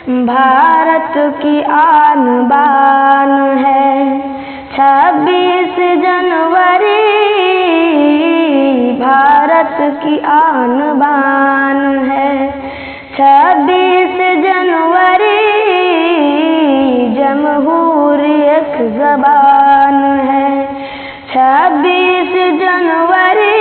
भारत की आन बान है 26 जनवरी, भारत की आन बान है 26 जनवरी, जमहूरी एक ज़बान है 26 जनवरी,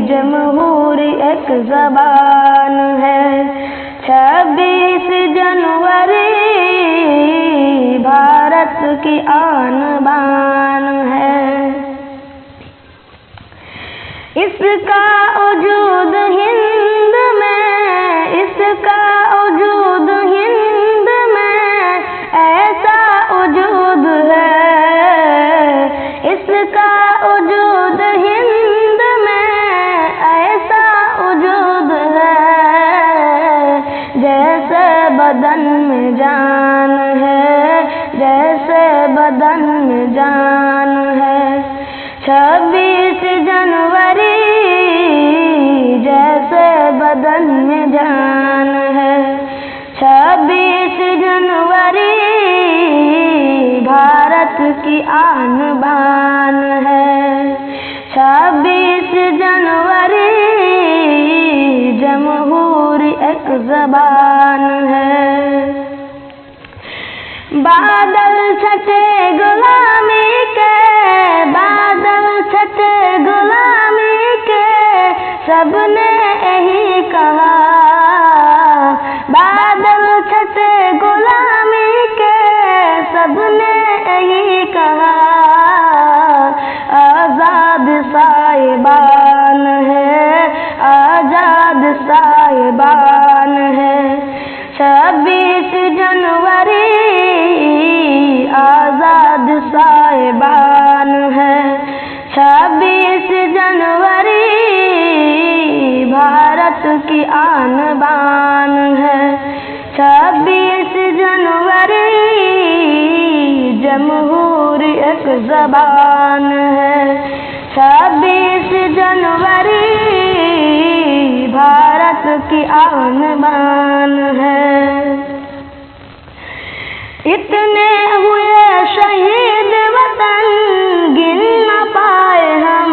जमहूरी एक ज़बान है 26 जनवरी, भारत की आन बान है। इसका वजूद हिंद में, इसका वजूद हिंद में ऐसा वजूद है, इसका वजूद हिंद में ऐसा वजूद है, जैसे बदन में जान है, जैसे बदन में जान है 26 जनवरी, जैसे बदन में जान है 26 जनवरी, भारत की आन बान है 26 जनवरी, जमहूरी एक ज़बान है। बादल छटे गुलामी के, बादल छटे गुलामी के, सबने यही कहा, बादल छटे गुलामी के, सबने यही कहा, आजाद साहिबान है, आजाद साहिबान है 26 जनवरी, आजाद साहिबान है 26 जनवरी, भारत की आन बान है 26 जनवरी, जमहूरी एक ज़बान है 26 जनवरी, भारत की आन बान है। इतने हुए शहीद वतन गिन न पाए हम,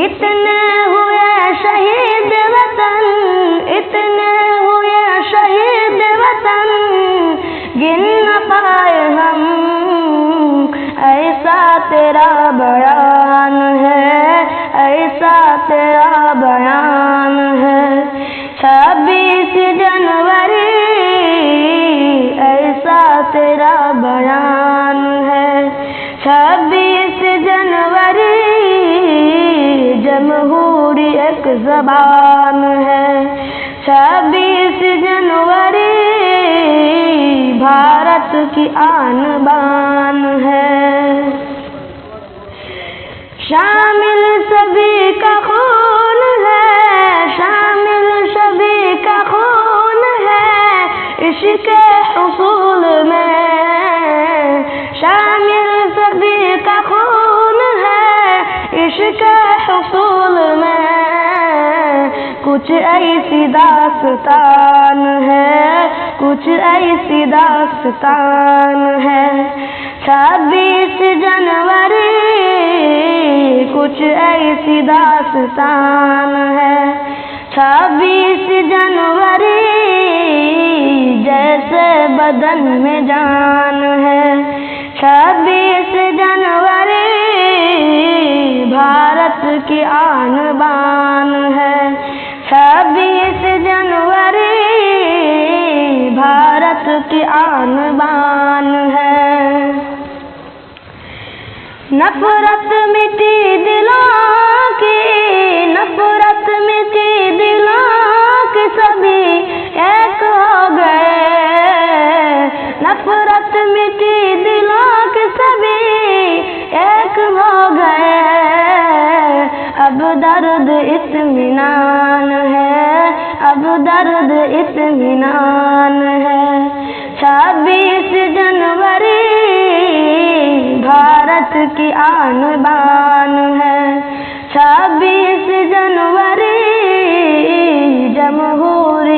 इतने हुए शहीद वतन, इतने हुए शहीद वतन गिन न पाए हम, ऐसा तेरा बयान है, ऐसा तेरा बयान है 26 जनवरी, ऐसा तेरा बयान है 26 जनवरी, जमहूरी एक ज़बान है 26 जनवरी, भारत की आन बान है। शामिल सभी का खून है, शामिल सभी का खून है, इश्क़ हुसूल में, शामिल सभी का खून है, इश्क़ हुसूल में, कुछ ऐसी दास्तान है, कुछ ऐसी दास्तान है 26 जनवरी, कुछ ऐसी दास्तान है 26 जनवरी, जैसे बदन में जान है 26 जनवरी, भारत की आन बान है 26 जनवरी, भारत की आन बान है। नफरत मिटी दिलों की, नफरत मिटी दिलों की, सभी एक हो गए, नफरत मिटी दिलों की, सभी एक हो गए, अब दर्द इत्मीनान है, अब दर्द इत्मीनान है 26 जनवरी, भारत की आन बान है 26 जनवरी, जमहूरी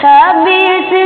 26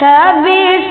26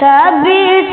26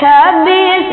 26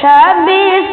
26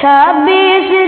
26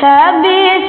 26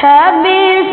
26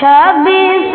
26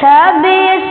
26